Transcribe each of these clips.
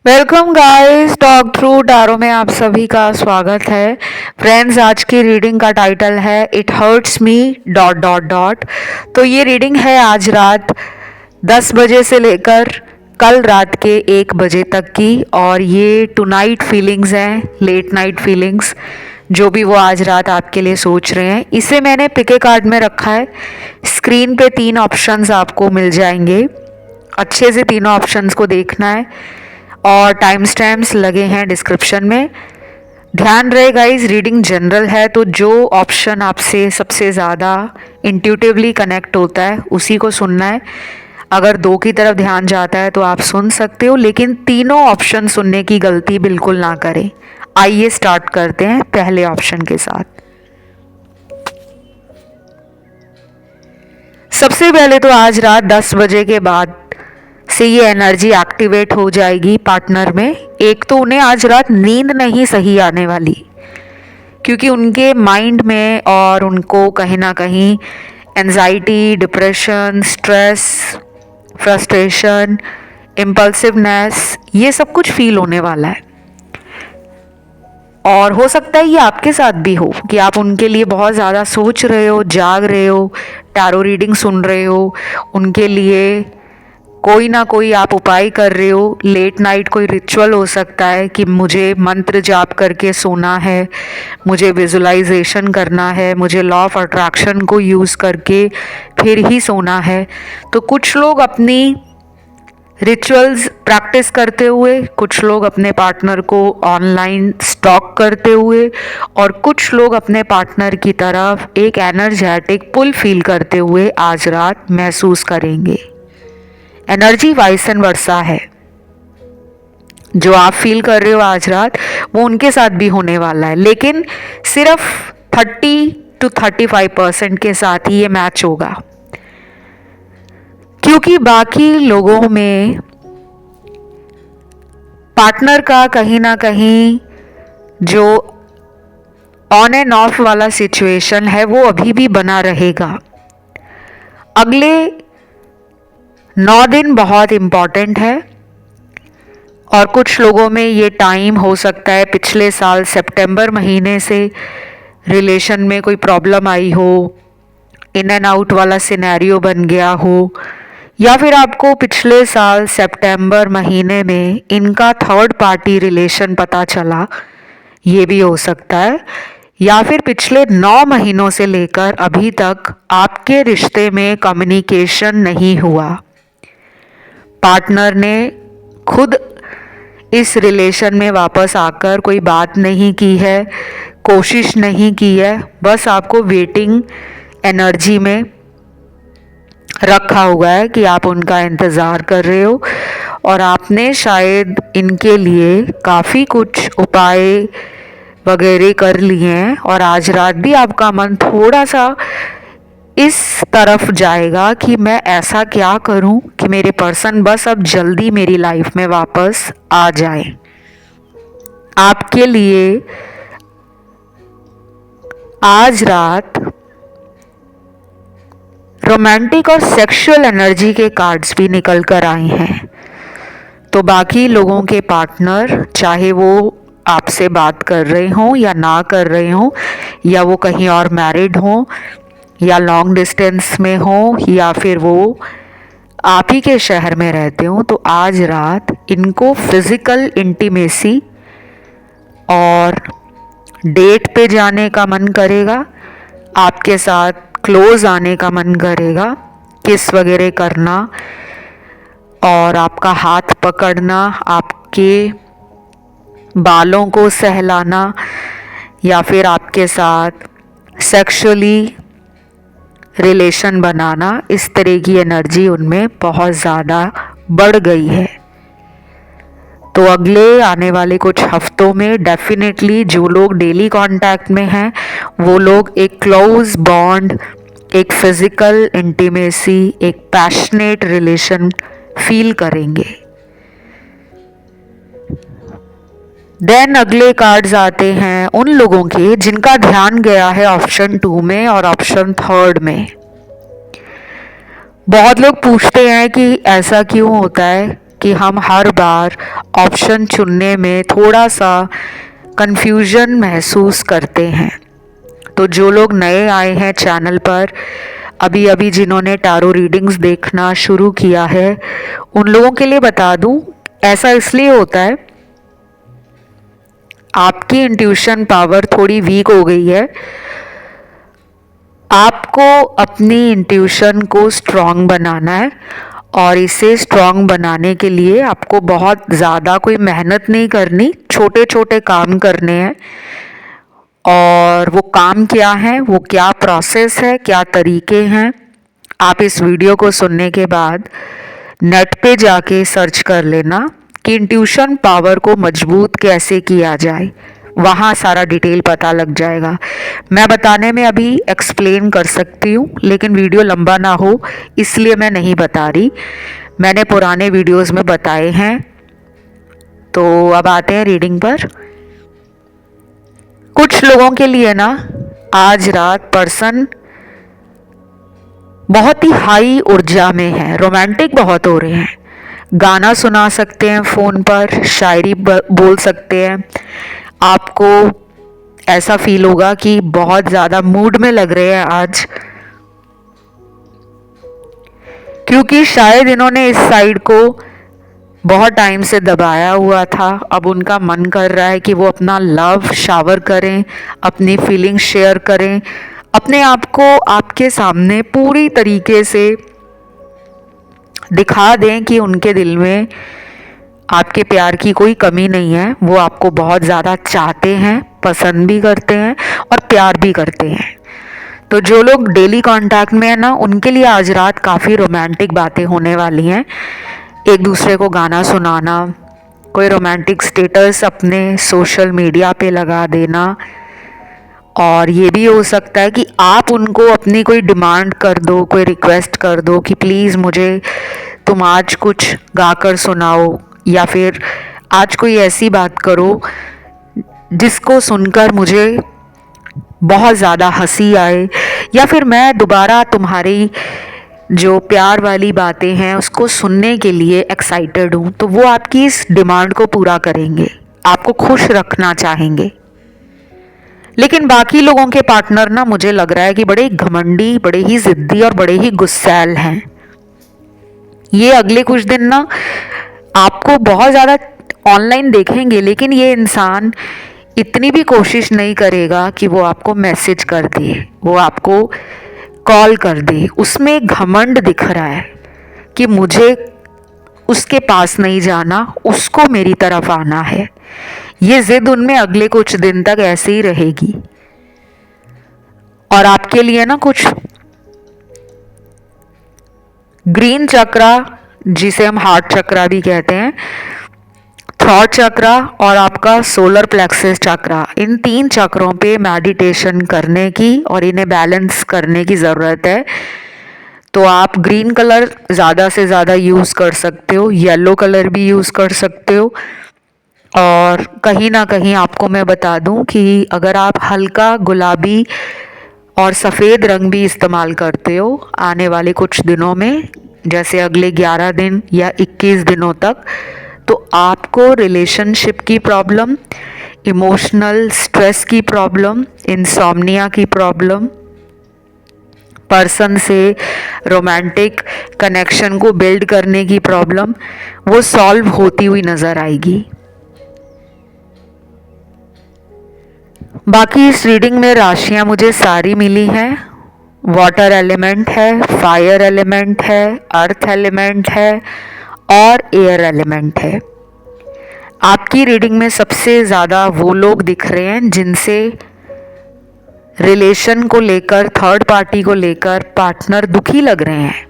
Welcome guys, talk through tarot में आप सभी का स्वागत है। फ्रेंड्स, आज की रीडिंग का टाइटल है it hurts me dot dot dot. तो ये रीडिंग है आज रात 10 बजे से लेकर कल रात के 1 बजे तक की, और ये टू नाइट फीलिंग्स हैं, लेट नाइट फीलिंग्स, जो भी वो आज रात आपके लिए सोच रहे हैं। इसे मैंने पिके कार्ड में रखा है। स्क्रीन पे 3 ऑप्शंस आपको मिल जाएंगे, अच्छे से तीनों ऑप्शंस को देखना है, और टाइम स्टैम्प्स लगे हैं डिस्क्रिप्शन में। ध्यान रहे गाइस, रीडिंग जनरल है, तो जो ऑप्शन आपसे सबसे ज़्यादा इंट्यूटिवली कनेक्ट होता है उसी को सुनना है। अगर दो की तरफ ध्यान जाता है तो आप सुन सकते हो, लेकिन तीनों ऑप्शन सुनने की गलती बिल्कुल ना करें। आइए स्टार्ट करते हैं पहले ऑप्शन के साथ। सबसे पहले तो आज रात 10 बजे के बाद से ये एनर्जी एक्टिवेट हो जाएगी पार्टनर में। एक तो उन्हें आज रात नींद नहीं सही आने वाली, क्योंकि उनके माइंड में और उनको कहीं ना कहीं anxiety, depression, stress, frustration, impulsiveness, ये सब कुछ फील होने वाला है। और हो सकता है ये आपके साथ भी हो कि आप उनके लिए बहुत ज़्यादा सोच रहे हो, जाग रहे हो, टैरो रीडिंग सुन रहे हो, उनके लिए कोई ना कोई आप उपाय कर रहे हो। लेट नाइट कोई रिचुअल हो सकता है कि मुझे मंत्र जाप करके सोना है, मुझे विजुलाइजेशन करना है, मुझे लॉ ऑफ अट्रैक्शन को यूज़ करके फिर ही सोना है। तो कुछ लोग अपनी रिचुअल्स प्रैक्टिस करते हुए, कुछ लोग अपने पार्टनर को ऑनलाइन स्टॉक करते हुए, और कुछ लोग अपने पार्टनर की तरफ एक एनर्जेटिक पुल फील करते हुए आज रात महसूस करेंगे। एनर्जी वाइस एंड वर्सा है। जो आप फील कर रहे हो आज रात, वो उनके साथ भी होने वाला है, लेकिन सिर्फ 30 to 35% के साथ ही ये मैच होगा, क्योंकि बाकी लोगों में पार्टनर का कहीं ना कहीं जो ऑन एंड ऑफ वाला सिचुएशन है वो अभी भी बना रहेगा। अगले 9 दिन बहुत इम्पॉर्टेंट है, और कुछ लोगों में ये टाइम हो सकता है पिछले साल सितंबर महीने से रिलेशन में कोई प्रॉब्लम आई हो, इन एंड आउट वाला सिनेरियो बन गया हो, या फिर आपको पिछले साल सितंबर महीने में इनका थर्ड पार्टी रिलेशन पता चला, ये भी हो सकता है। या फिर पिछले 9 महीनों से लेकर अभी तक आपके रिश्ते में कम्युनिकेशन नहीं हुआ, पार्टनर ने खुद इस रिलेशन में वापस आकर कोई बात नहीं की है, कोशिश नहीं की है, बस आपको वेटिंग एनर्जी में रखा हुआ है कि आप उनका इंतज़ार कर रहे हो, और आपने शायद इनके लिए काफ़ी कुछ उपाय वगैरह कर लिए हैं, और आज रात भी आपका मन थोड़ा सा इस तरफ जाएगा कि मैं ऐसा क्या करूं कि मेरे पर्सन बस अब जल्दी मेरी लाइफ में वापस आ जाए। आपके लिए आज रात रोमांटिक और सेक्सुअल एनर्जी के कार्ड्स भी निकल कर आए हैं। तो बाकी लोगों के पार्टनर, चाहे वो आपसे बात कर रहे हों या ना कर रहे हों, या वो कहीं और मैरिड हों, या लॉन्ग डिस्टेंस में हो, या फिर वो आप ही के शहर में रहते हो, तो आज रात इनको फिजिकल इंटीमेसी और डेट पे जाने का मन करेगा, आपके साथ क्लोज आने का मन करेगा, किस वगैरह करना, और आपका हाथ पकड़ना, आपके बालों को सहलाना, या फिर आपके साथ सेक्सुअली रिलेशन बनाना, इस तरह की एनर्जी उनमें बहुत ज़्यादा बढ़ गई है। तो अगले आने वाले कुछ हफ्तों में डेफिनेटली जो लोग डेली कांटेक्ट में हैं, वो लोग एक क्लोज बॉन्ड, एक फिजिकल इंटीमेसी, एक पैशनेट रिलेशन फील करेंगे। देन अगले कार्ड्स आते हैं उन लोगों के जिनका ध्यान गया है ऑप्शन 2 में और ऑप्शन 3 में। बहुत लोग पूछते हैं कि ऐसा क्यों होता है कि हम हर बार ऑप्शन चुनने में थोड़ा सा कंफ्यूजन महसूस करते हैं। तो जो लोग नए आए हैं चैनल पर, अभी अभी जिन्होंने टैरो रीडिंग्स देखना शुरू किया है, उन लोगों के लिए बता दूं, ऐसा इसलिए होता है, आपकी इंट्यूशन पावर थोड़ी वीक हो गई है। आपको अपनी इंट्यूशन को स्ट्रॉन्ग बनाना है, और इसे स्ट्रॉन्ग बनाने के लिए आपको बहुत ज़्यादा कोई मेहनत नहीं करनी, छोटे छोटे काम करने हैं। और वो काम क्या है, वो क्या प्रोसेस है, क्या तरीके हैं, आप इस वीडियो को सुनने के बाद नेट पे जाके सर्च कर लेना कि इंट्यूशन पावर को मजबूत कैसे किया जाए। वहाँ सारा डिटेल पता लग जाएगा। मैं बताने में अभी एक्सप्लेन कर सकती हूँ, लेकिन वीडियो लंबा ना हो इसलिए मैं नहीं बता रही। मैंने पुराने वीडियोस में बताए हैं। तो अब आते हैं रीडिंग पर। कुछ लोगों के लिए ना, आज रात पर्सन बहुत ही हाई ऊर्जा में है, रोमांटिक बहुत हो रहे हैं, गाना सुना सकते हैं फ़ोन पर, शायरी बोल सकते हैं। आपको ऐसा फील होगा कि बहुत ज़्यादा मूड में लग रहे हैं आज, क्योंकि शायद इन्होंने इस साइड को बहुत टाइम से दबाया हुआ था। अब उनका मन कर रहा है कि वो अपना लव शावर करें, अपनी फीलिंग शेयर करें, अपने आप को आपके सामने पूरी तरीके से दिखा दें कि उनके दिल में आपके प्यार की कोई कमी नहीं है। वो आपको बहुत ज़्यादा चाहते हैं, पसंद भी करते हैं और प्यार भी करते हैं। तो जो लोग डेली कांटेक्ट में है ना, उनके लिए आज रात काफ़ी रोमांटिक बातें होने वाली हैं। एक दूसरे को गाना सुनाना, कोई रोमांटिक स्टेटस अपने सोशल मीडिया पे लगा देना, और ये भी हो सकता है कि आप उनको अपनी कोई डिमांड कर दो, कोई रिक्वेस्ट कर दो कि प्लीज़ मुझे तुम आज कुछ गाकर सुनाओ, या फिर आज कोई ऐसी बात करो जिसको सुनकर मुझे बहुत ज़्यादा हंसी आए, या फिर मैं दोबारा तुम्हारी जो प्यार वाली बातें हैं उसको सुनने के लिए एक्साइटेड हूँ। तो वो आपकी इस डिमांड को पूरा करेंगे, आपको खुश रखना चाहेंगे। लेकिन बाकी लोगों के पार्टनर ना, मुझे लग रहा है कि बड़े घमंडी, बड़े ही ज़िद्दी और बड़े ही गुस्सैल हैं। ये अगले कुछ दिन ना आपको बहुत ज़्यादा ऑनलाइन देखेंगे, लेकिन ये इंसान इतनी भी कोशिश नहीं करेगा कि वो आपको मैसेज कर दे, वो आपको कॉल कर दे। उसमें घमंड दिख रहा है कि मुझे उसके पास नहीं जाना, उसको मेरी तरफ आना है। ये जिद उनमें अगले कुछ दिन तक ऐसे ही रहेगी। और आपके लिए ना कुछ ग्रीन चक्रा, जिसे हम हार्ट चक्रा भी कहते हैं, थ्रॉट चक्रा और आपका सोलर प्लेक्सस चक्रा, इन 3 चक्रों पे मेडिटेशन करने की और इन्हें बैलेंस करने की ज़रूरत है। तो आप ग्रीन कलर ज़्यादा से ज़्यादा यूज़ कर सकते हो, येलो कलर भी यूज़ कर सकते हो। और कहीं ना कहीं आपको मैं बता दूं कि अगर आप हल्का गुलाबी और सफ़ेद रंग भी इस्तेमाल करते हो आने वाले कुछ दिनों में, जैसे अगले 11 दिन या 21 दिनों तक, तो आपको रिलेशनशिप की प्रॉब्लम, इमोशनल स्ट्रेस की प्रॉब्लम, इंसोम्निया की प्रॉब्लम, पर्सन से रोमांटिक कनेक्शन को बिल्ड करने की प्रॉब्लम, वो सॉल्व होती हुई नज़र आएगी। बाकी इस रीडिंग में राशियाँ मुझे सारी मिली हैं। वाटर एलिमेंट है, फायर एलिमेंट है, अर्थ एलिमेंट है और एयर एलिमेंट है। आपकी रीडिंग में सबसे ज़्यादा वो लोग दिख रहे हैं जिनसे रिलेशन को लेकर, थर्ड पार्टी को लेकर पार्टनर दुखी लग रहे हैं।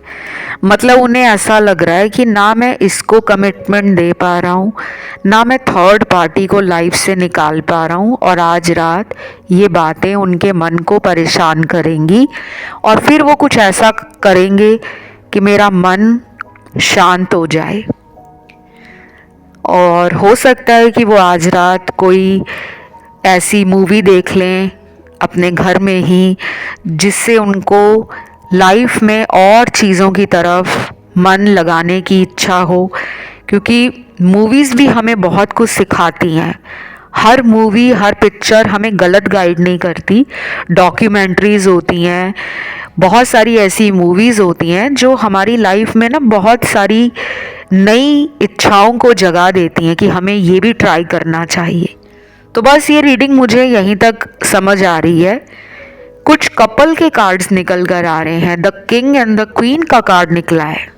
मतलब उन्हें ऐसा लग रहा है कि ना मैं इसको कमिटमेंट दे पा रहा हूँ, ना मैं थर्ड पार्टी को लाइफ से निकाल पा रहा हूँ, और आज रात ये बातें उनके मन को परेशान करेंगी और फिर वो कुछ ऐसा करेंगे कि मेरा मन शांत हो जाए। और हो सकता है कि वो आज रात कोई ऐसी मूवी देख लें अपने घर में ही जिससे उनको लाइफ में और चीज़ों की तरफ मन लगाने की इच्छा हो, क्योंकि मूवीज़ भी हमें बहुत कुछ सिखाती हैं। हर मूवी, हर पिक्चर हमें गलत गाइड नहीं करती। डॉक्यूमेंट्रीज़ होती हैं, बहुत सारी ऐसी मूवीज़ होती हैं जो हमारी लाइफ में ना बहुत सारी नई इच्छाओं को जगा देती हैं कि हमें ये भी ट्राई करना चाहिए। तो बस ये रीडिंग मुझे यहीं तक समझ आ रही है। कुछ कपल के कार्ड्स निकल कर आ रहे हैं। The king and the queen का कार्ड निकला है।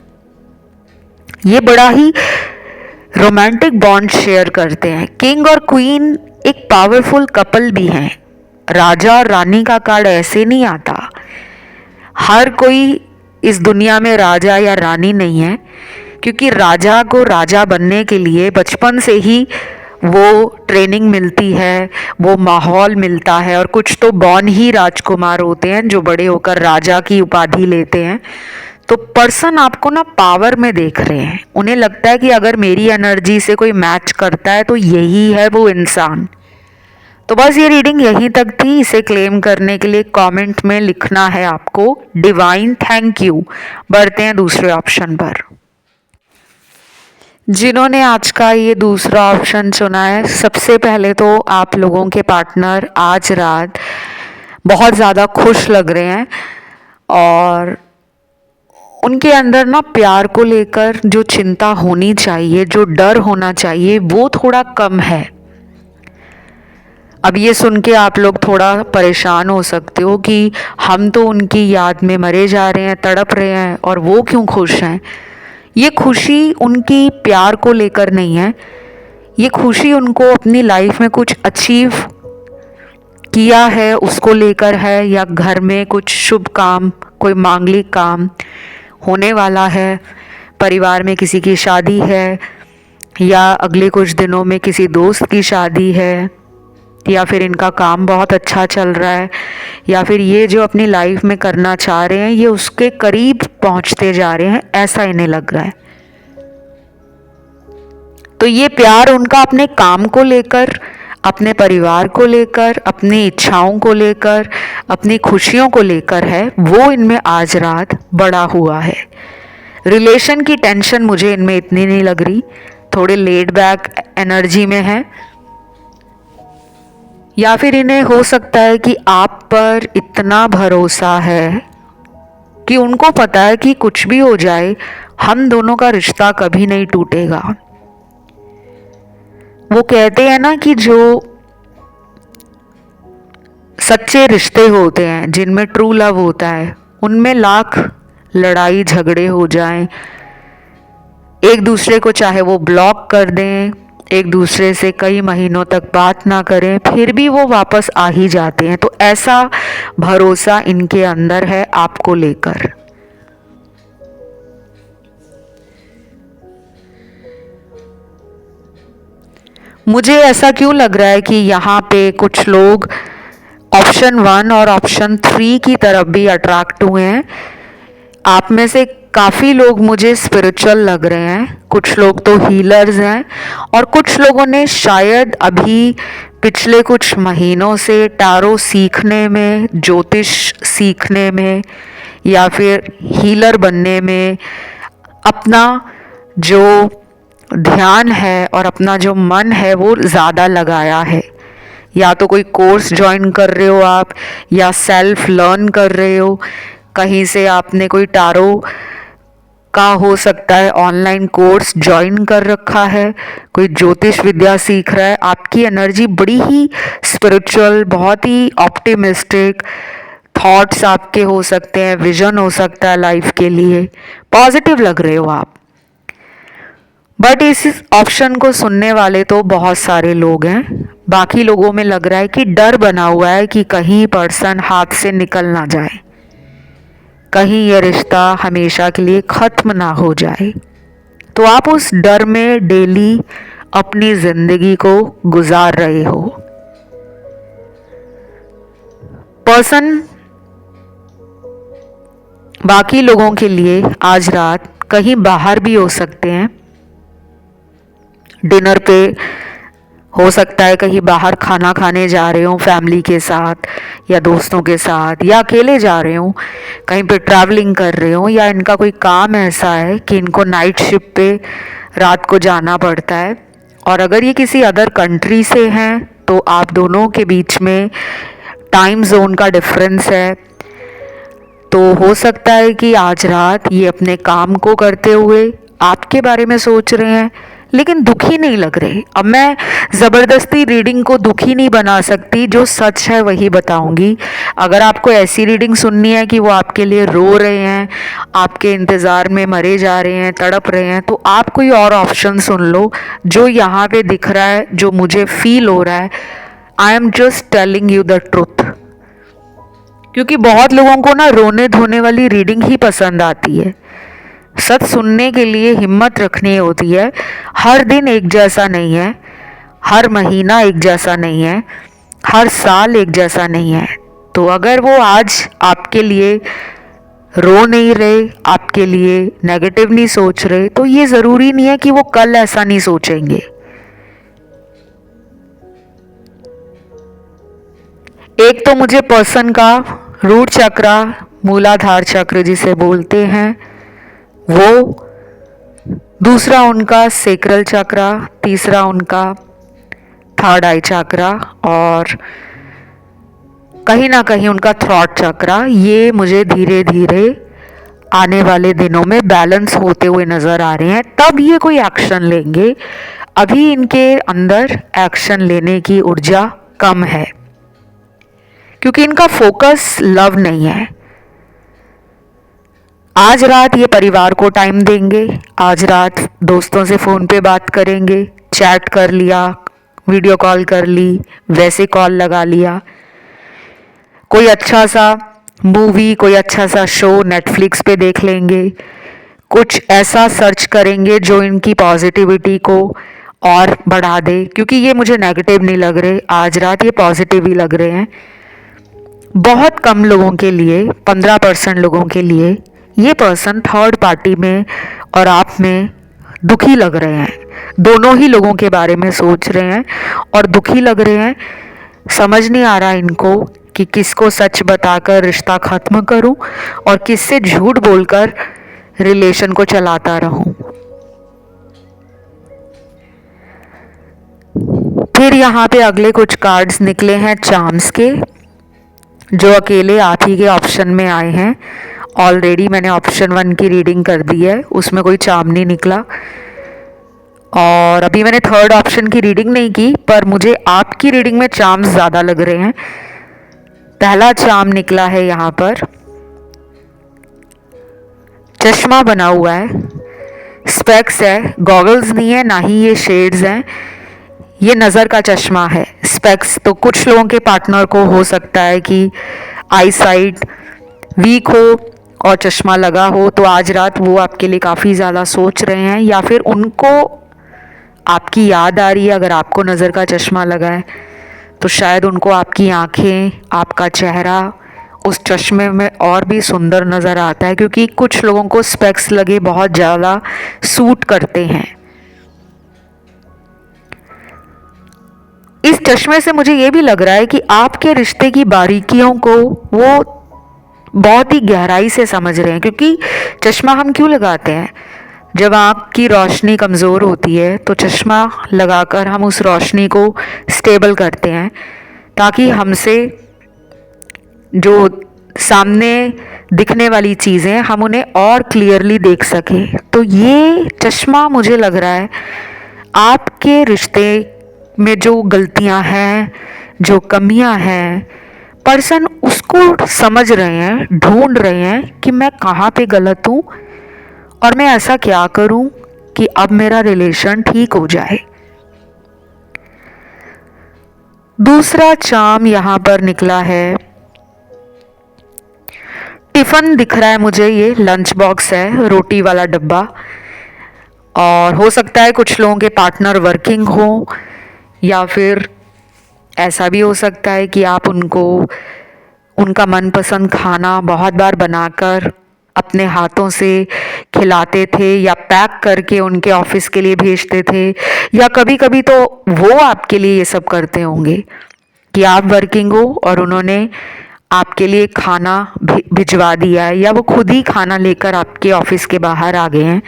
ये बड़ा ही रोमांटिक बॉन्ड शेयर करते हैं। किंग और क्वीन एक पावरफुल कपल भी हैं। राजा और रानी का कार्ड ऐसे नहीं आता। हर कोई इस दुनिया में राजा या रानी नहीं है, क्योंकि राजा को राजा बनने के लिए बचपन से ही वो ट्रेनिंग मिलती है, वो माहौल मिलता है, और कुछ तो बॉर्न ही राजकुमार होते हैं जो बड़े होकर राजा की उपाधि लेते हैं। तो पर्सन आपको ना पावर में देख रहे हैं। उन्हें लगता है कि अगर मेरी एनर्जी से कोई मैच करता है तो यही है वो इंसान। तो बस ये रीडिंग यहीं तक थी। इसे क्लेम करने के लिए कमेंट में लिखना है आपको डिवाइन थैंक यू। बढ़ते हैं दूसरे ऑप्शन पर। जिन्होंने आज का ये दूसरा ऑप्शन चुना है, सबसे पहले तो आप लोगों के पार्टनर आज रात बहुत ज़्यादा खुश लग रहे हैं और उनके अंदर ना प्यार को लेकर जो चिंता होनी चाहिए, जो डर होना चाहिए, वो थोड़ा कम है। अब ये सुन के आप लोग थोड़ा परेशान हो सकते हो कि हम तो उनकी याद में मरे जा रहे हैं, तड़प रहे हैं, और वो क्यों खुश हैं। ये खुशी उनकी प्यार को लेकर नहीं है। ये खुशी उनको अपनी लाइफ में कुछ अचीव किया है उसको लेकर है, या घर में कुछ शुभ काम, कोई मांगलिक काम होने वाला है, परिवार में किसी की शादी है, या अगले कुछ दिनों में किसी दोस्त की शादी है, या फिर इनका काम बहुत अच्छा चल रहा है, या फिर ये जो अपनी लाइफ में करना चाह रहे हैं ये उसके करीब पहुंचते जा रहे हैं, ऐसा इन्हें लग रहा है। तो ये प्यार उनका अपने काम को लेकर, अपने परिवार को लेकर, अपनी इच्छाओं को लेकर, अपनी खुशियों को लेकर है, वो इनमें आज रात बड़ा हुआ है। रिलेशन की टेंशन मुझे इनमें इतनी नहीं लग रही। थोड़े लेड बैक एनर्जी में है, या फिर इन्हें हो सकता है कि आप पर इतना भरोसा है कि उनको पता है कि कुछ भी हो जाए हम दोनों का रिश्ता कभी नहीं टूटेगा। वो कहते हैं ना कि जो सच्चे रिश्ते होते हैं, जिनमें ट्रू लव होता है, उनमें लाख लड़ाई झगड़े हो जाएं, एक दूसरे को चाहे वो ब्लॉक कर दें, एक दूसरे से कई महीनों तक बात ना करें, फिर भी वो वापस आ ही जाते हैं। तो ऐसा भरोसा इनके अंदर है आपको लेकर। मुझे ऐसा क्यों लग रहा है कि यहाँ पे कुछ लोग ऑप्शन 1 और ऑप्शन 3 की तरफ भी अट्रैक्ट हुए हैं। आप में से काफ़ी लोग मुझे स्पिरिचुअल लग रहे हैं, कुछ लोग तो हीलर्स हैं, और कुछ लोगों ने शायद अभी पिछले कुछ महीनों से टारो सीखने में, ज्योतिष सीखने में, या फिर हीलर बनने में अपना जो ध्यान है और अपना जो मन है वो ज़्यादा लगाया है। या तो कोई कोर्स ज्वाइन कर रहे हो आप, या सेल्फ लर्न कर रहे हो, कहीं से आपने कोई टारो का हो सकता है ऑनलाइन कोर्स ज्वाइन कर रखा है, कोई ज्योतिष विद्या सीख रहा है। आपकी एनर्जी बड़ी ही स्पिरिचुअल, बहुत ही ऑप्टिमिस्टिक, थॉट्स आपके हो सकते हैं, विजन हो सकता है लाइफ के लिए, पॉजिटिव लग रहे हो आप। बट इस ऑप्शन को सुनने वाले तो बहुत सारे लोग हैं। बाकी लोगों में लग रहा है कि डर बना हुआ है कि कहीं पर्सन हाथ से निकल ना जाए, कहीं यह रिश्ता हमेशा के लिए ख़त्म ना हो जाए। तो आप उस डर में डेली अपनी ज़िंदगी को गुजार रहे हो। पर्सन बाकी लोगों के लिए आज रात कहीं बाहर भी हो सकते हैं, डिनर पे हो सकता है, कहीं बाहर खाना खाने जा रहे हो फैमिली के साथ या दोस्तों के साथ, या अकेले जा रहे हो, कहीं पे ट्रैवलिंग कर रहे हो, या इनका कोई काम ऐसा है कि इनको नाइट शिफ्ट पे रात को जाना पड़ता है। और अगर ये किसी अदर कंट्री से हैं तो आप दोनों के बीच में टाइम जोन का डिफरेंस है। तो हो सकता है कि आज रात ये अपने काम को करते हुए आपके बारे में सोच रहे हैं, लेकिन दुखी नहीं लग रहे। अब मैं ज़बरदस्ती रीडिंग को दुखी नहीं बना सकती, जो सच है वही बताऊंगी। अगर आपको ऐसी रीडिंग सुननी है कि वो आपके लिए रो रहे हैं, आपके इंतज़ार में मरे जा रहे हैं, तड़प रहे हैं, तो आप कोई और ऑप्शन सुन लो जो यहाँ पे दिख रहा है, जो मुझे फील हो रहा है। I am just telling you the truth. क्योंकि बहुत लोगों को ना रोने धोने वाली रीडिंग ही पसंद आती है। सच सुनने के लिए हिम्मत रखनी होती है। हर दिन एक जैसा नहीं है, हर महीना एक जैसा नहीं है, हर साल एक जैसा नहीं है। तो अगर वो आज आपके लिए रो नहीं रहे, आपके लिए नेगेटिव नहीं सोच रहे, तो ये ज़रूरी नहीं है कि वो कल ऐसा नहीं सोचेंगे। एक तो मुझे पर्सन का रूट चक्रा, मूलाधार चक्र जिसे बोलते हैं वो, दूसरा उनका सेक्रल चक्रा, तीसरा उनका थर्ड आई चक्रा, और कहीं ना कहीं उनका थ्रॉट चक्रा। ये मुझे धीरे धीरे आने वाले दिनों में बैलेंस होते हुए नज़र आ रहे हैं, तब ये कोई एक्शन लेंगे। अभी इनके अंदर एक्शन लेने की ऊर्जा कम है, क्योंकि इनका फोकस लव नहीं है। आज रात ये परिवार को टाइम देंगे, आज रात दोस्तों से फ़ोन पे बात करेंगे, चैट कर लिया, वीडियो कॉल कर ली, वैसे कॉल लगा लिया, कोई अच्छा सा मूवी, कोई अच्छा सा शो नेटफ्लिक्स पे देख लेंगे, कुछ ऐसा सर्च करेंगे जो इनकी पॉजिटिविटी को और बढ़ा दे। क्योंकि ये मुझे नेगेटिव नहीं लग रहे, आज रात ये पॉजिटिव ही लग रहे हैं। बहुत कम लोगों के लिए, 15% लोगों के लिए ये पर्सन थर्ड पार्टी में और आप में दुखी लग रहे हैं। दोनों ही लोगों के बारे में सोच रहे हैं और दुखी लग रहे हैं। समझ नहीं आ रहा इनको कि किसको सच बताकर रिश्ता ख़त्म करूं और किससे झूठ बोलकर रिलेशन को चलाता रहूं। फिर यहाँ पे अगले कुछ कार्ड्स निकले हैं चार्म्स के, जो अकेले आप ही के ऑप्शन में आए हैं। ऑलरेडी मैंने ऑप्शन 1 की रीडिंग कर दी है, उसमें कोई चार्म नहीं निकला। और अभी मैंने थर्ड ऑप्शन की रीडिंग नहीं की, पर मुझे आपकी रीडिंग में चार्म्स ज़्यादा लग रहे हैं। पहला चार्म निकला है यहाँ पर, चश्मा बना हुआ है, स्पेक्स है, गॉगल्स नहीं है, ना ही ये शेड्स हैं, ये नज़र का चश्मा है। स्पेक्स तो कुछ लोगों के पार्टनर को हो सकता है कि आई साइट वीक हो और चश्मा लगा हो, तो आज रात वो आपके लिए काफ़ी ज़्यादा सोच रहे हैं, या फिर उनको आपकी याद आ रही है। अगर आपको नज़र का चश्मा लगा है तो शायद उनको आपकी आंखें, आपका चेहरा उस चश्मे में और भी सुंदर नज़र आता है, क्योंकि कुछ लोगों को स्पेक्स लगे बहुत ज़्यादा सूट करते हैं। इस चश्मे से मुझे ये भी लग रहा है कि आपके रिश्ते की बारीकियों को वो बहुत ही गहराई से समझ रहे हैं। क्योंकि चश्मा हम क्यों लगाते हैं? जब आँख की रोशनी कमज़ोर होती है तो चश्मा लगाकर हम उस रोशनी को स्टेबल करते हैं, ताकि हमसे जो सामने दिखने वाली चीज़ें हम उन्हें और क्लियरली देख सकें। तो ये चश्मा मुझे लग रहा है आपके रिश्ते में जो गलतियां हैं, जो कमियां हैं, पर्सन उसको समझ रहे हैं, ढूंढ रहे हैं कि मैं कहाँ पे गलत हूँ और मैं ऐसा क्या करूँ कि अब मेरा रिलेशन ठीक हो जाए। दूसरा चार्म यहाँ पर निकला है, टिफ़िन दिख रहा है मुझे, ये लंच बॉक्स है, रोटी वाला डब्बा। और हो सकता है कुछ लोगों के पार्टनर वर्किंग हो, या फिर ऐसा भी हो सकता है कि आप उनको उनका मनपसंद खाना बहुत बार बनाकर अपने हाथों से खिलाते थे या पैक करके उनके ऑफिस के लिए भेजते थे, या कभी कभी तो वो आपके लिए ये सब करते होंगे कि आप वर्किंग हो और उन्होंने आपके लिए खाना भिजवा दिया है, या वो खुद ही खाना लेकर आपके ऑफिस के बाहर आ गए हैं।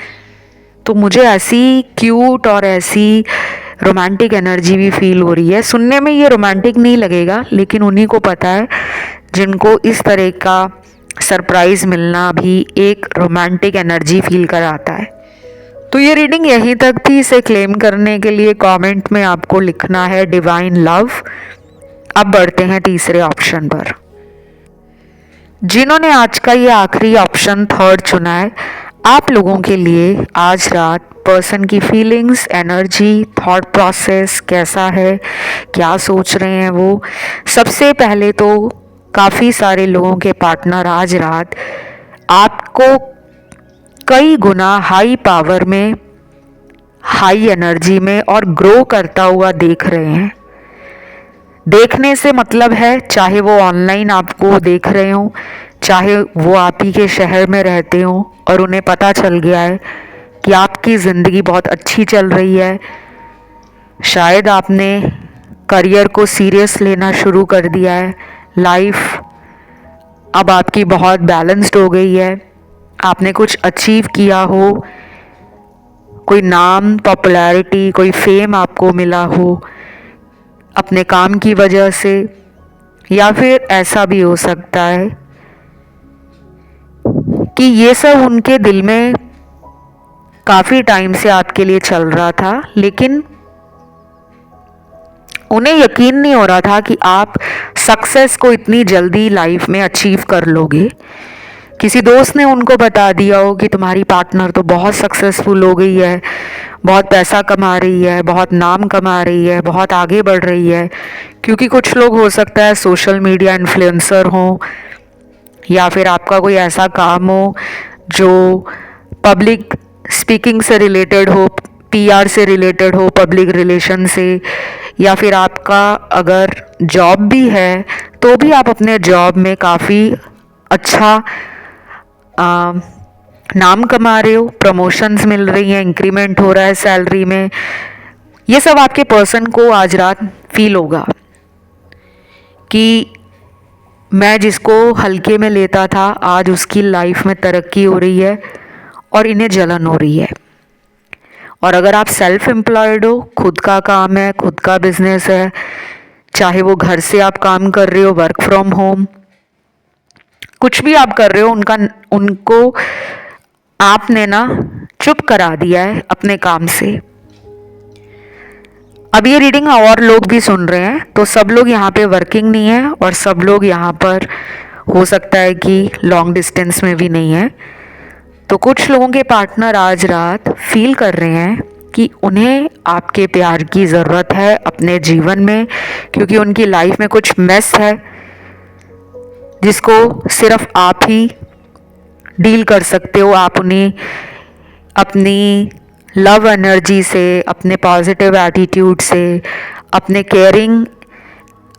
तो मुझे ऐसी क्यूट और ऐसी रोमांटिक एनर्जी भी फील हो रही है। सुनने में ये रोमांटिक नहीं लगेगा, लेकिन उन्हीं को पता है जिनको इस तरह का सरप्राइज़ मिलना भी एक रोमांटिक एनर्जी फील कराता है। तो ये रीडिंग यहीं तक थी। इसे क्लेम करने के लिए कमेंट में आपको लिखना है डिवाइन लव। अब बढ़ते हैं तीसरे ऑप्शन पर। जिन्होंने आज का ये आखिरी ऑप्शन थर्ड चुना है, आप लोगों के लिए आज रात पर्सन की फीलिंग्स, एनर्जी, थॉट प्रोसेस कैसा है, क्या सोच रहे हैं वो। सबसे पहले तो काफ़ी सारे लोगों के पार्टनर आज रात आपको कई गुना हाई पावर में, हाई एनर्जी में और ग्रो करता हुआ देख रहे हैं। देखने से मतलब है चाहे वो ऑनलाइन आपको देख रहे हो, चाहे वो आप ही के शहर में रहते हो और उन्हें पता चल गया है कि आपकी ज़िंदगी बहुत अच्छी चल रही है। शायद आपने करियर को सीरियस लेना शुरू कर दिया है। लाइफ अब आपकी बहुत बैलेंस्ड हो गई है। आपने कुछ अचीव किया हो, कोई नाम, पॉपुलैरिटी, कोई फेम आपको मिला हो अपने काम की वजह से, या फिर ऐसा भी हो सकता है कि ये सब उनके दिल में काफ़ी टाइम से आपके लिए चल रहा था, लेकिन उन्हें यकीन नहीं हो रहा था कि आप सक्सेस को इतनी जल्दी लाइफ में अचीव कर लोगे। किसी दोस्त ने उनको बता दिया हो कि तुम्हारी पार्टनर तो बहुत सक्सेसफुल हो गई है, बहुत पैसा कमा रही है, बहुत नाम कमा रही है, बहुत आगे बढ़ रही है। क्योंकि कुछ लोग हो सकता है सोशल मीडिया इन्फ्लुएंसर हो, या फिर आपका कोई ऐसा काम हो जो पब्लिक स्पीकिंग से रिलेटेड हो, पीआर से रिलेटेड हो, पब्लिक रिलेशन से, या फिर आपका अगर जॉब भी है तो भी आप अपने जॉब में काफ़ी अच्छा नाम कमा रहे हो, प्रमोशंस मिल रही हैं, इंक्रीमेंट हो रहा है सैलरी में। ये सब आपके पर्सन को आज रात फील होगा कि मैं जिसको हल्के में लेता था आज उसकी लाइफ में तरक्की हो रही है और इन्हें जलन हो रही है। और अगर आप सेल्फ एम्प्लॉयड हो, खुद का काम है, खुद का बिजनेस है, चाहे वो घर से आप काम कर रहे हो, वर्क फ्रॉम होम, कुछ भी आप कर रहे हो, उनको आपने ना चुप करा दिया है अपने काम से। अब ये रीडिंग और लोग भी सुन रहे हैं, तो सब लोग यहाँ पे वर्किंग नहीं है और सब लोग यहाँ पर हो सकता है कि लॉन्ग डिस्टेंस में भी नहीं है। तो कुछ लोगों के पार्टनर आज रात फील कर रहे हैं कि उन्हें आपके प्यार की ज़रूरत है अपने जीवन में, क्योंकि उनकी लाइफ में कुछ मेस है जिसको सिर्फ आप ही डील कर सकते हो। आप उन्हें अपनी लव एनर्जी से, अपने पॉजिटिव एटीट्यूड से, अपने केयरिंग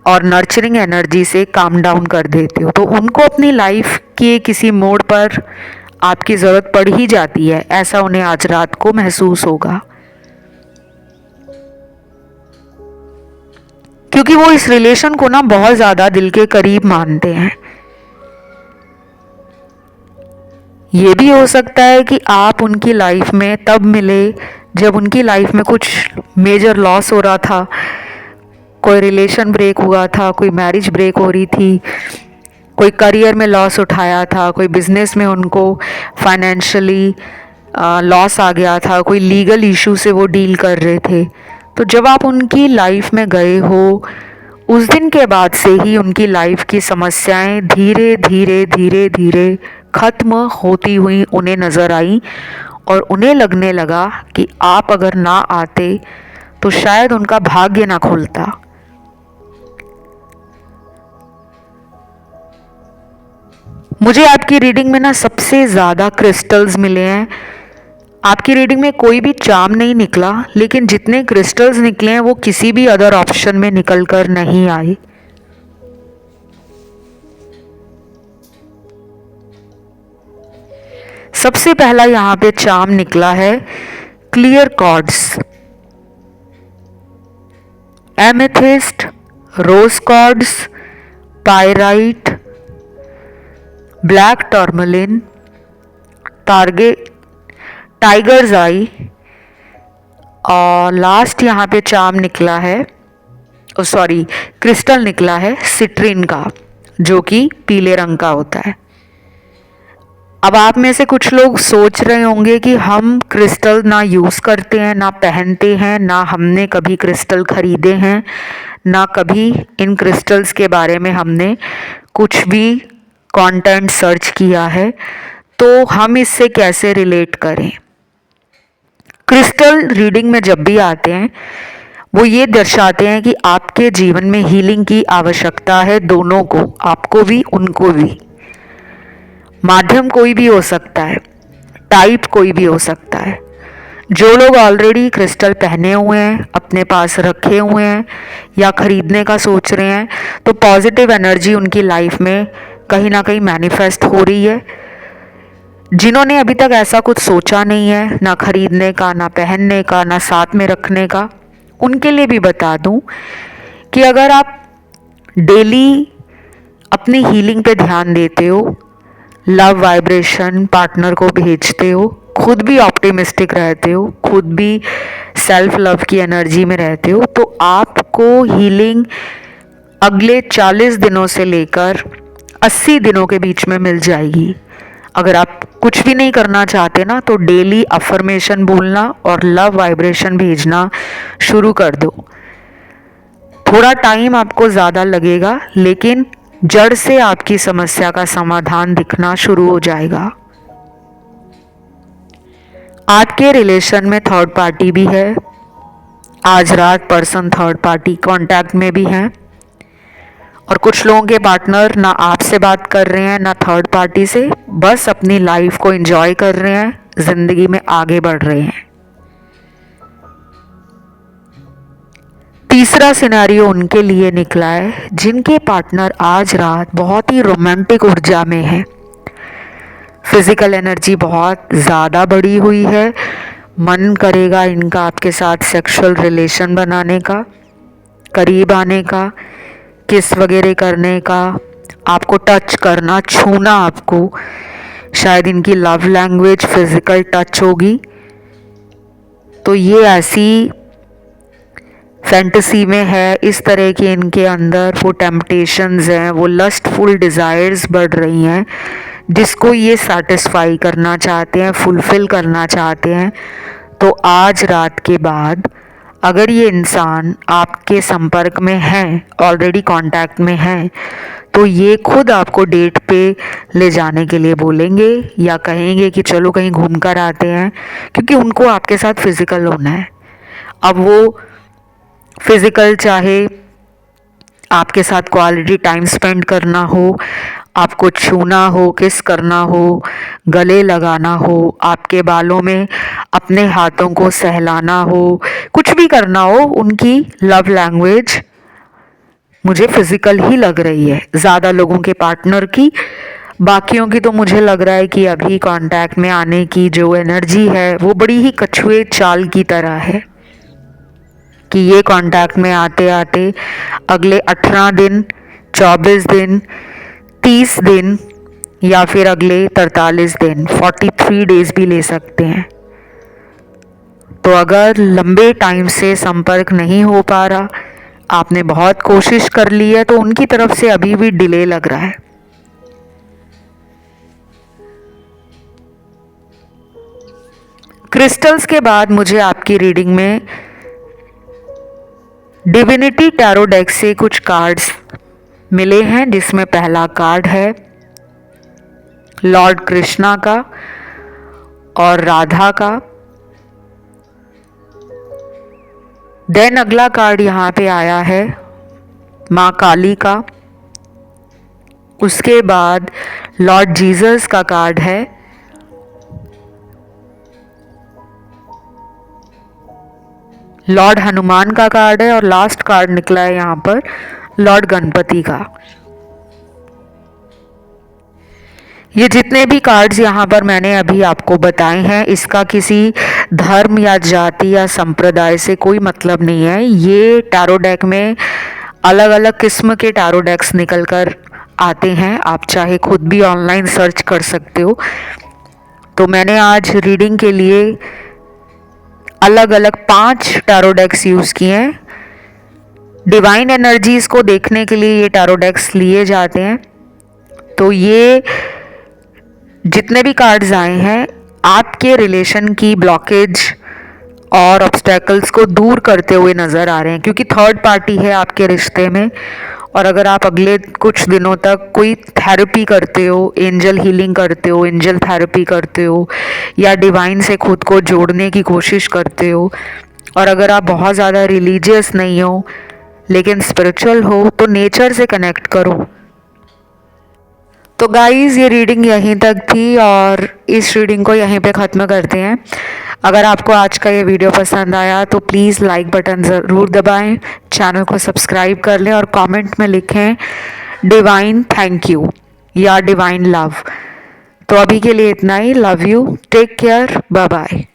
और नर्चरिंग एनर्जी से काम डाउन कर देते हो। तो उनको अपनी लाइफ के किसी मोड़ पर आपकी ज़रूरत पड़ ही जाती है, ऐसा उन्हें आज रात को महसूस होगा, क्योंकि वो इस रिलेशन को ना बहुत ज़्यादा दिल के करीब मानते हैं। ये भी हो सकता है कि आप उनकी लाइफ में तब मिले जब उनकी लाइफ में कुछ मेजर लॉस हो रहा था, कोई रिलेशन ब्रेक हुआ था, कोई मैरिज ब्रेक हो रही थी, कोई करियर में लॉस उठाया था, कोई बिजनेस में उनको फाइनेंशियली लॉस आ गया था, कोई लीगल इशू से वो डील कर रहे थे। तो जब आप उनकी लाइफ में गए हो, उस दिन के बाद से ही उनकी लाइफ की समस्याएं धीरे धीरे धीरे धीरे ख़त्म होती हुई उन्हें नज़र आई और उन्हें लगने लगा कि आप अगर ना आते तो शायद उनका भाग्य ना खुलता। मुझे आपकी रीडिंग में ना सबसे ज़्यादा क्रिस्टल्स मिले हैं। आपकी रीडिंग में कोई भी चार्म नहीं निकला, लेकिन जितने क्रिस्टल्स निकले हैं वो किसी भी अदर ऑप्शन में निकल कर नहीं आए। सबसे पहला यहाँ पे चार्म निकला है clear quartz, amethyst, rose quartz, pyrite, black tourmaline, tiger's eye, और लास्ट यहाँ पे चार्म निकला है, सॉरी क्रिस्टल निकला है सिट्रीन का, जो कि पीले रंग का होता है। अब आप में से कुछ लोग सोच रहे होंगे कि हम क्रिस्टल ना यूज़ करते हैं, ना पहनते हैं, ना हमने कभी क्रिस्टल खरीदे हैं, ना कभी इन क्रिस्टल्स के बारे में हमने कुछ भी कंटेंट सर्च किया है, तो हम इससे कैसे रिलेट करें। क्रिस्टल रीडिंग में जब भी आते हैं वो ये दर्शाते हैं कि आपके जीवन में हीलिंग की आवश्यकता है, दोनों को, आपको भी उनको भी। माध्यम कोई भी हो सकता है, टाइप कोई भी हो सकता है। जो लोग ऑलरेडी क्रिस्टल पहने हुए हैं, अपने पास रखे हुए हैं या खरीदने का सोच रहे हैं, तो पॉजिटिव एनर्जी उनकी लाइफ में कहीं ना कहीं मैनिफेस्ट हो रही है। जिन्होंने अभी तक ऐसा कुछ सोचा नहीं है, ना खरीदने का, ना पहनने का, ना साथ में रखने का, उनके लिए भी बता दूं कि अगर आप डेली अपनी हीलिंग पे ध्यान देते हो, लव वाइब्रेशन पार्टनर को भेजते हो, खुद भी ऑप्टिमिस्टिक रहते हो, खुद भी सेल्फ लव की एनर्जी में रहते हो, तो आपको हीलिंग अगले 40 दिनों से लेकर 80 दिनों के बीच में मिल जाएगी। अगर आप कुछ भी नहीं करना चाहते ना, तो डेली अफर्मेशन बोलना और लव वाइब्रेशन भेजना शुरू कर दो। थोड़ा टाइम आपको ज़्यादा लगेगा, लेकिन जड़ से आपकी समस्या का समाधान दिखना शुरू हो जाएगा। आपके रिलेशन में थर्ड पार्टी भी है। आज रात पर्सन थर्ड पार्टी कांटेक्ट में भी हैं, और कुछ लोगों के पार्टनर ना आपसे बात कर रहे हैं ना थर्ड पार्टी से, बस अपनी लाइफ को एंजॉय कर रहे हैं, जिंदगी में आगे बढ़ रहे हैं। तीसरा सिनेरियो उनके लिए निकला है जिनके पार्टनर आज रात बहुत ही रोमांटिक ऊर्जा में है। फिजिकल एनर्जी बहुत ज़्यादा बढ़ी हुई है, मन करेगा इनका आपके साथ सेक्सुअल रिलेशन बनाने का, करीब आने का, किस वगैरह करने का, आपको टच करना, छूना। आपको शायद इनकी लव लैंग्वेज फिजिकल टच होगी। तो ये ऐसी फैंटेसी में है, इस तरह के इनके अंदर वो टेम्पटेशंस हैं, वो लस्टफुल डिज़ायर्स बढ़ रही हैं, जिसको ये सेटिस्फाई करना चाहते हैं, फुलफ़िल करना चाहते हैं। तो आज रात के बाद अगर ये इंसान आपके संपर्क में हैं, ऑलरेडी कांटेक्ट में हैं, तो ये खुद आपको डेट पे ले जाने के लिए बोलेंगे या कहेंगे कि चलो कहीं घूम कर आते हैं, क्योंकि उनको आपके साथ फिज़िकल होना है। अब वो फिज़िकल चाहे आपके साथ क्वालिटी टाइम स्पेंड करना हो, आपको छूना हो, किस करना हो, गले लगाना हो, आपके बालों में अपने हाथों को सहलाना हो, कुछ भी करना हो, उनकी लव लैंग्वेज मुझे फिज़िकल ही लग रही है ज़्यादा लोगों के पार्टनर की। बाकियों की तो मुझे लग रहा है कि अभी कांटेक्ट में आने की जो एनर्जी है वो बड़ी ही कछुए चाल की तरह है, कि ये कांटेक्ट में आते आते अगले 18 दिन, 24 दिन, 30 दिन या फिर अगले 43 दिन, 43 डेज भी ले सकते हैं। तो अगर लंबे टाइम से संपर्क नहीं हो पा रहा, आपने बहुत कोशिश कर ली है, तो उनकी तरफ से अभी भी डिले लग रहा है। क्रिस्टल्स के बाद मुझे आपकी रीडिंग में डिविनिटी टैरो डेक से कुछ कार्ड्स मिले हैं, जिसमें पहला कार्ड है लॉर्ड कृष्णा का और राधा का। देन अगला कार्ड यहाँ पे आया है माँ काली का। उसके बाद लॉर्ड जीसस का कार्ड है, लॉर्ड हनुमान का कार्ड है, और लास्ट कार्ड निकला है यहाँ पर लॉर्ड गणपति का। ये जितने भी कार्ड्स यहाँ पर मैंने अभी आपको बताए हैं, इसका किसी धर्म या जाति या संप्रदाय से कोई मतलब नहीं है। ये टैरो डेक में अलग अलग किस्म के टैरो डेक्स निकल कर आते हैं, आप चाहे खुद भी ऑनलाइन सर्च कर सकते हो। तो मैंने आज रीडिंग के लिए अलग अलग 5 टैरो डेक्स यूज़ किए हैं। डिवाइन एनर्जीज़ को देखने के लिए ये टैरो डेक्स लिए जाते हैं। तो ये जितने भी कार्ड्स आए हैं आपके रिलेशन की ब्लॉकेज और ऑब्स्टेकल्स को दूर करते हुए नज़र आ रहे हैं, क्योंकि थर्ड पार्टी है आपके रिश्ते में। और अगर आप अगले कुछ दिनों तक कोई थेरेपी करते हो, एंजल हीलिंग करते हो, एंजल थेरेपी करते हो, या डिवाइन से खुद को जोड़ने की कोशिश करते हो, और अगर आप बहुत ज़्यादा रिलीजियस नहीं हो लेकिन स्पिरिचुअल हो, तो नेचर से कनेक्ट करो। तो गाइज़ ये रीडिंग यहीं तक थी और इस रीडिंग को यहीं पे ख़त्म करते हैं। अगर आपको आज का ये वीडियो पसंद आया तो प्लीज़ लाइक बटन ज़रूर दबाएं, चैनल को सब्सक्राइब कर लें और कमेंट में लिखें डिवाइन थैंक यू या डिवाइन लव। तो अभी के लिए इतना ही। Love you, take care, bye bye.